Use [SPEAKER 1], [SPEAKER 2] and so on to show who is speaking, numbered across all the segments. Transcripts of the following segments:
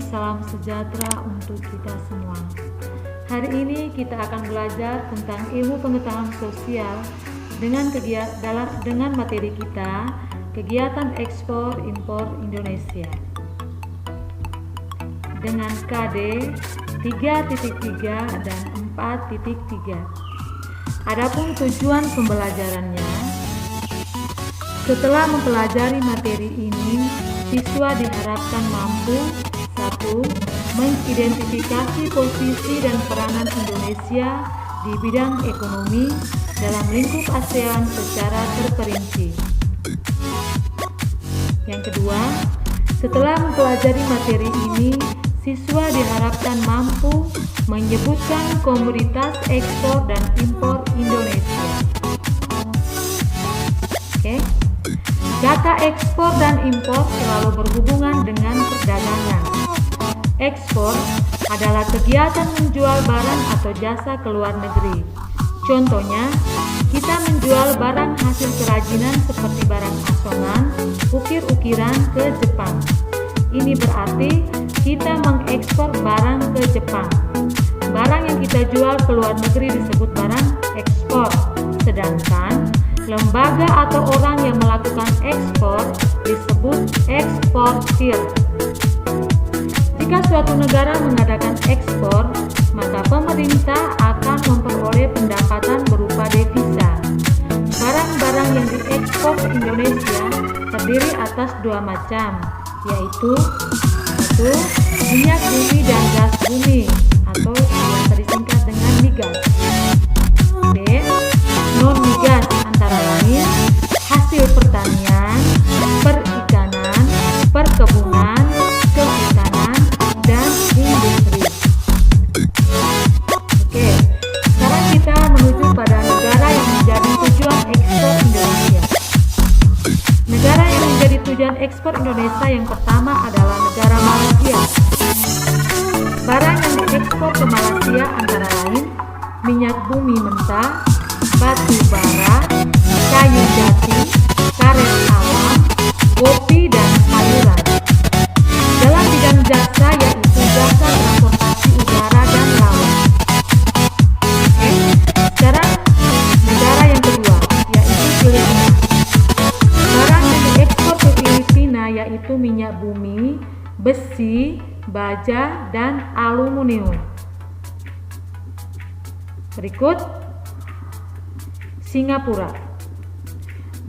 [SPEAKER 1] salam sejahtera untuk kita semua. Hari ini kita akan belajar tentang ilmu pengetahuan sosial dengan materi kita, kegiatan ekspor impor Indonesia. Dengan KD 3.3 dan 4.3. Adapun tujuan pembelajarannya, setelah mempelajari materi ini, siswa diharapkan mampu 1. Mengidentifikasi posisi dan peranan Indonesia di bidang ekonomi dalam lingkup ASEAN secara terperinci. Yang kedua, setelah mempelajari materi ini, siswa diharapkan mampu menyebutkan komoditas ekspor dan impor Indonesia. Data ekspor dan impor selalu berhubungan dengan perdagangan. Ekspor adalah kegiatan menjual barang atau jasa ke luar negeri. Contohnya, kita menjual barang hasil kerajinan seperti barang asongan, ukir-ukiran ke Jepang. Ini berarti kita mengekspor barang ke Jepang. Barang yang kita jual ke luar negeri disebut barang ekspor, sedangkan lembaga atau orang yang melakukan ekspor disebut eksportir. Jika suatu negara mengadakan ekspor, maka pemerintah akan memperoleh pendapatan berupa devisa. Barang-barang yang diekspor ke Indonesia terdiri atas dua macam, yaitu 1. Minyak bumi dan gas bumi atau yang disingkat dengan migas. B. Non-migas antara lain hasil pertanian, perikanan, perkebunan, kehutanan, dan industri. Sekarang kita menuju pada negara yang menjadi tujuan ekspor Indonesia. Negara yang menjadi tujuan ekspor Indonesia yang pertama adalah negara Malaysia. Barang yang diekspor ke Malaysia antara lain minyak bumi mentah, batu bara, kayu jati, karet alam, kopi, dan sayuran. Dalam bidang jasa yaitu jasa transportasi udara dan laut. Sekarang negara yang kedua yaitu Filipina. Barang yang diekspor ke Filipina yaitu minyak bumi, besi, baja, dan aluminium. Berikut Singapura.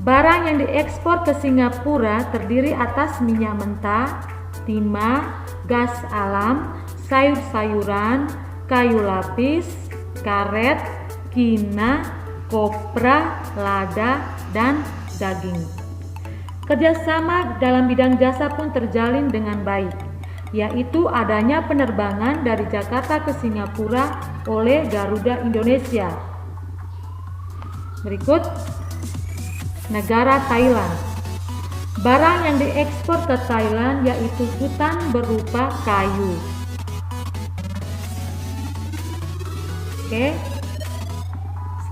[SPEAKER 1] Barang yang diekspor ke Singapura terdiri atas minyak mentah, timah, gas alam, sayur-sayuran, kayu lapis, karet, kina, kopra, lada, dan daging. Kerjasama dalam bidang jasa pun terjalin dengan baik, yaitu adanya penerbangan dari Jakarta ke Singapura oleh Garuda Indonesia. Berikut negara Thailand. Barang yang diekspor ke Thailand yaitu hutan berupa kayu.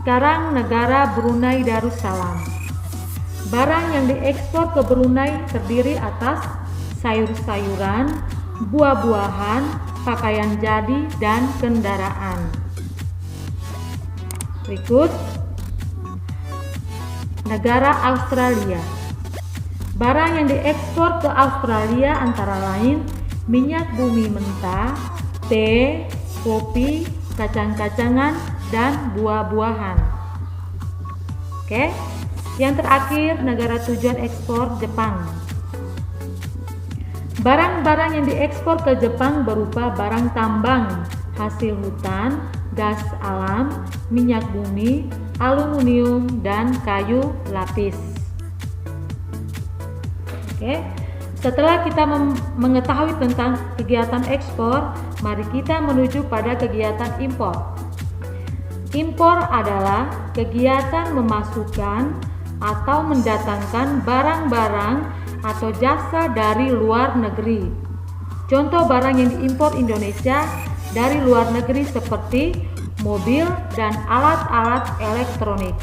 [SPEAKER 1] Sekarang negara Brunei Darussalam. Barang yang diekspor ke Brunei terdiri atas sayur-sayuran, buah-buahan, pakaian jadi, dan kendaraan. Berikut negara Australia. Barang yang diekspor ke Australia antara lain minyak bumi mentah, teh, kopi, kacang-kacangan, dan buah-buahan. Yang terakhir negara tujuan ekspor Jepang. Barang-barang yang diekspor ke Jepang berupa barang tambang, hasil hutan, gas alam, minyak bumi, aluminium, dan kayu lapis. Setelah kita mengetahui tentang kegiatan ekspor, mari kita menuju pada kegiatan impor. Impor adalah kegiatan memasukkan atau mendatangkan barang-barang atau jasa dari luar negeri. Contoh barang yang diimpor Indonesia dari luar negeri seperti mobil dan alat-alat elektronik.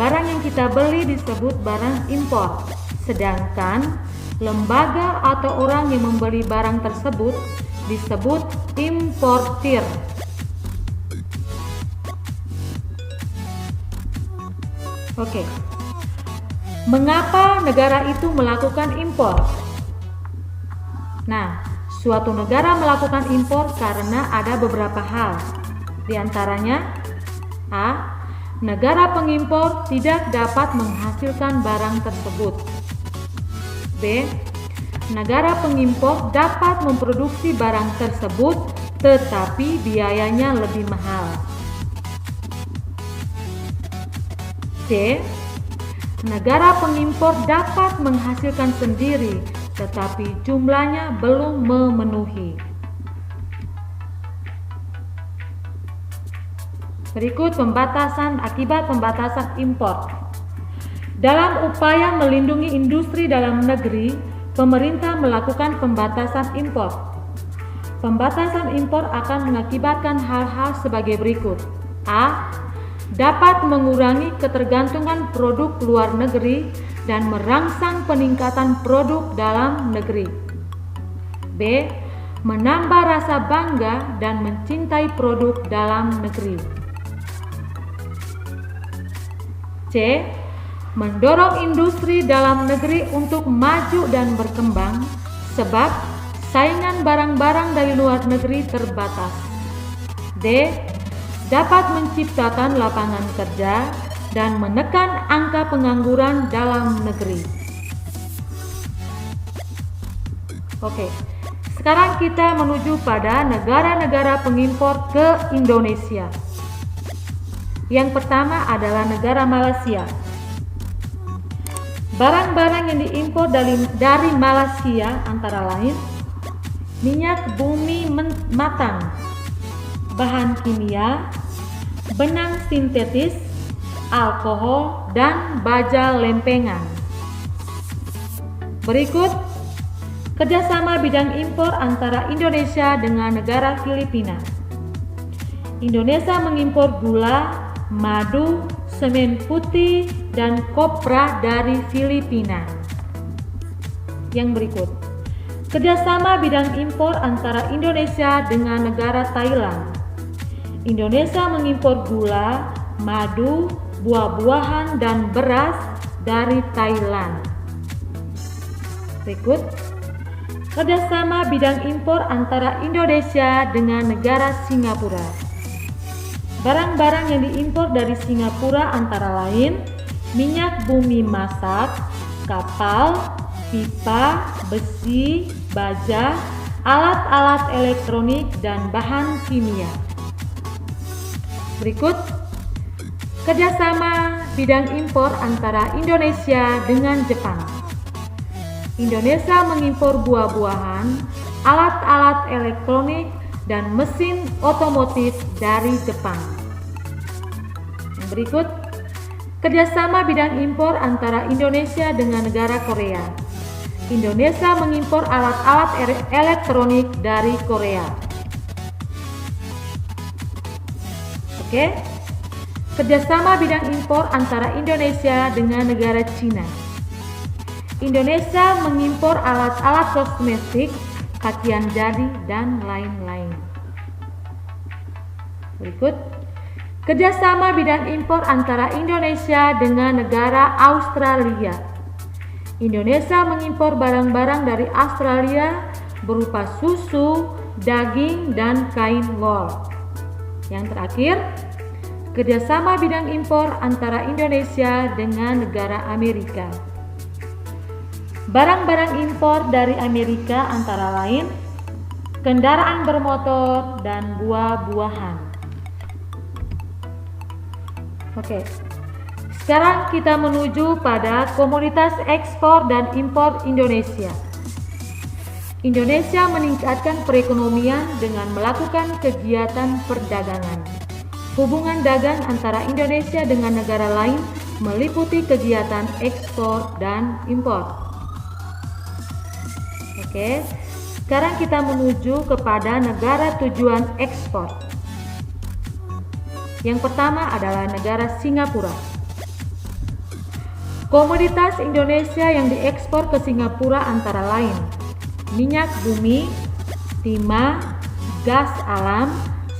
[SPEAKER 1] Barang yang kita beli disebut barang impor, sedangkan lembaga atau orang yang membeli barang tersebut disebut importir. Oke. Mengapa negara itu melakukan impor? Nah, suatu negara melakukan impor karena ada beberapa hal. Di antaranya, A. Negara pengimpor tidak dapat menghasilkan barang tersebut. B. Negara pengimpor dapat memproduksi barang tersebut tetapi biayanya lebih mahal. C. Negara pengimpor dapat menghasilkan sendiri, tetapi jumlahnya belum memenuhi. Berikut akibat pembatasan impor. Dalam upaya melindungi industri dalam negeri, pemerintah melakukan pembatasan impor. Pembatasan impor akan mengakibatkan hal-hal sebagai berikut. A. Dapat mengurangi ketergantungan produk luar negeri dan merangsang peningkatan produk dalam negeri. B. Menambah rasa bangga dan mencintai produk dalam negeri. C. Mendorong industri dalam negeri untuk maju dan berkembang sebab saingan barang-barang dari luar negeri terbatas. D. Dapat menciptakan lapangan kerja dan menekan angka pengangguran dalam negeri. Oke, sekarang kita menuju pada negara-negara pengimpor ke Indonesia. Yang pertama adalah negara Malaysia. Barang-barang yang diimpor dari Malaysia antara lain minyak bumi matang, bahan kimia, benang sintetis, alkohol, dan baja lempengan. Berikut kerjasama bidang impor antara Indonesia dengan negara Filipina. Indonesia mengimpor gula, madu, semen putih, dan kopra dari Filipina. Yang berikut kerjasama bidang impor antara Indonesia dengan negara Thailand. Indonesia mengimpor gula, madu, buah-buahan, dan beras dari Thailand. Berikut kerjasama bidang impor antara Indonesia dengan negara Singapura. Barang-barang yang diimpor dari Singapura antara lain minyak bumi masak, kapal, pipa, besi, baja, alat-alat elektronik, dan bahan kimia. Berikut kerjasama bidang impor antara Indonesia dengan Jepang. Indonesia mengimpor buah-buahan, alat-alat elektronik, dan mesin otomotif dari Jepang. Yang berikut kerjasama bidang impor antara Indonesia dengan negara Korea. Indonesia mengimpor alat-alat elektronik dari Korea. Oke. Kerjasama bidang impor antara Indonesia dengan negara Cina. Indonesia mengimpor alat-alat kosmetik, pakaian jadi, dan lain-lain. Berikut kerjasama bidang impor antara Indonesia dengan negara Australia. Indonesia mengimpor barang-barang dari Australia berupa susu, daging, dan kain wol. Yang terakhir, kerjasama bidang impor antara Indonesia dengan negara Amerika. Barang-barang impor dari Amerika antara lain kendaraan bermotor dan buah-buahan. Oke, sekarang kita menuju pada komoditas ekspor dan impor Indonesia. Indonesia meningkatkan perekonomian dengan melakukan kegiatan perdagangan. Hubungan dagang antara Indonesia dengan negara lain meliputi kegiatan ekspor dan impor. Oke, sekarang kita menuju kepada negara tujuan ekspor. Yang pertama adalah negara Singapura. Komoditas Indonesia yang diekspor ke Singapura antara lain minyak bumi, timah, gas alam,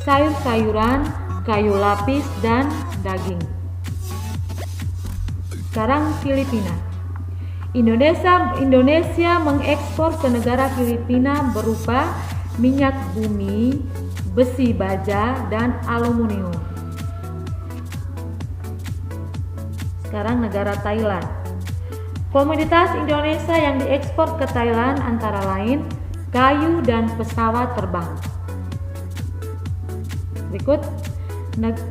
[SPEAKER 1] sayur-sayuran, kayu lapis, dan daging. Sekarang Filipina. Indonesia mengekspor ke negara Filipina berupa minyak bumi, besi baja, dan aluminium. Sekarang negara Thailand. Komoditas Indonesia yang diekspor ke Thailand antara lain kayu dan pesawat terbang. Berikut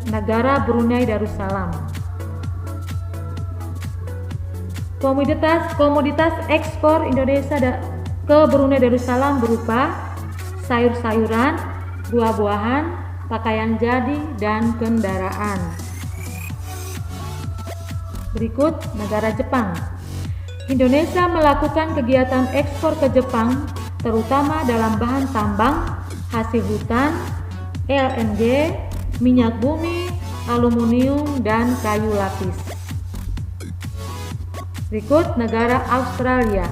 [SPEAKER 1] negara Brunei Darussalam. Komoditas ekspor Indonesia ke Brunei Darussalam berupa sayur-sayuran, buah-buahan, pakaian jadi, dan kendaraan. Berikut negara Jepang. Indonesia melakukan kegiatan ekspor ke Jepang terutama dalam bahan tambang, hasil hutan, LNG, minyak bumi, aluminium, dan kayu lapis. Berikut negara Australia.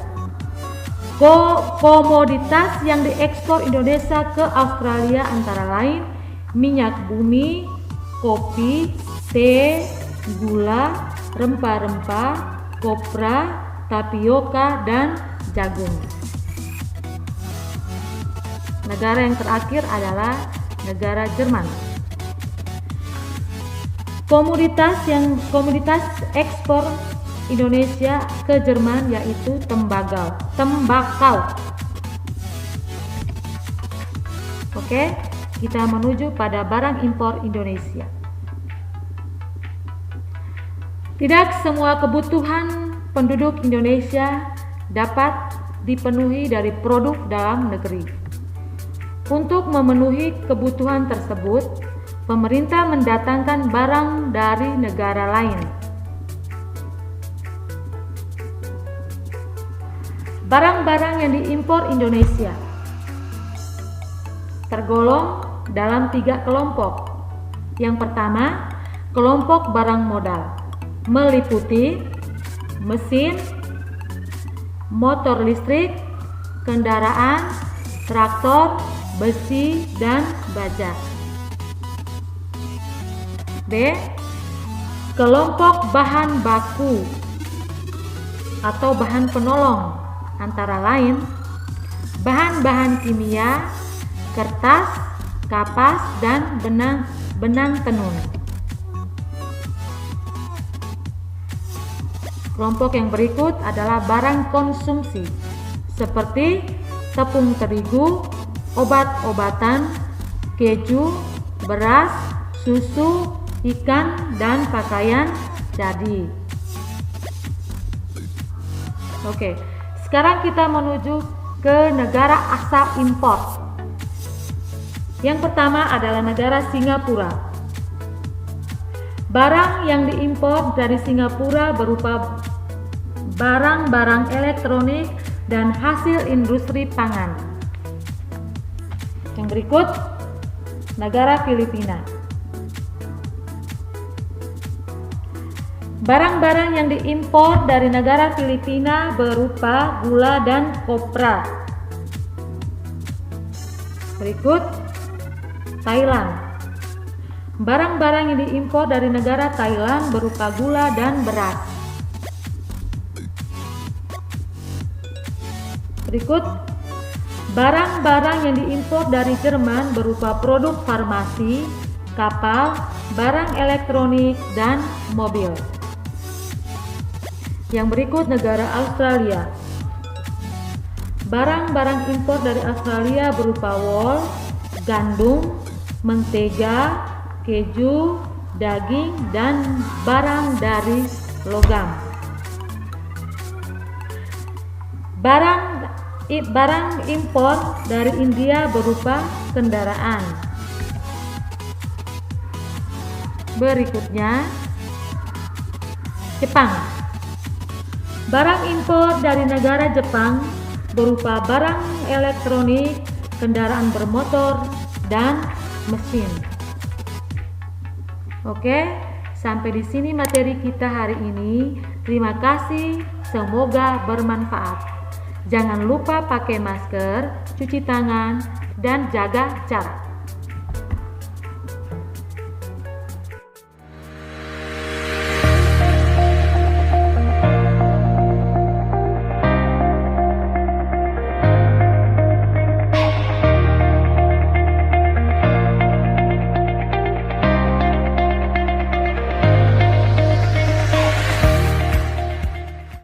[SPEAKER 1] Komoditas yang diekspor Indonesia ke Australia antara lain minyak bumi, kopi, teh, gula, rempah-rempah, kopra, tapioka, dan jagung. Negara yang terakhir adalah negara Jerman. Komoditas ekspor Indonesia ke Jerman yaitu tembakau. Oke, kita menuju pada barang impor Indonesia. Tidak semua kebutuhan penduduk Indonesia dapat dipenuhi dari produk dalam negeri. Untuk memenuhi kebutuhan tersebut, pemerintah mendatangkan barang dari negara lain. Barang-barang yang diimpor Indonesia tergolong dalam 3 kelompok. Yang pertama, kelompok barang modal, meliputi mesin, motor listrik, kendaraan, traktor, besi, dan baja. B. Kelompok bahan baku atau bahan penolong antara lain bahan-bahan kimia, kertas, kapas, dan benang tenun. Kelompok yang berikut adalah barang konsumsi seperti tepung terigu, obat-obatan, keju, beras, susu, ikan, dan pakaian jadi. Oke, sekarang kita menuju ke negara asal impor. Yang pertama adalah negara Singapura. Barang yang diimpor dari Singapura berupa barang-barang elektronik dan hasil industri pangan. Yang berikut, negara Filipina. Barang-barang yang diimpor dari negara Filipina berupa gula dan kopra. Berikut, Thailand. Barang-barang yang diimpor dari negara Thailand berupa gula dan beras. Berikut, barang-barang yang diimpor dari Jerman berupa produk farmasi, kapal, barang elektronik, dan mobil. Yang berikut negara Australia. Barang-barang impor dari Australia berupa wol, gandum, mentega, keju, daging, dan barang dari logam. Barang impor dari India berupa kendaraan. Berikutnya, Jepang. Barang impor dari negara Jepang berupa barang elektronik, kendaraan bermotor, dan mesin. Oke, Sampai di sini materi kita hari ini. Terima kasih, semoga bermanfaat. Jangan lupa pakai masker, cuci tangan, dan jaga jarak.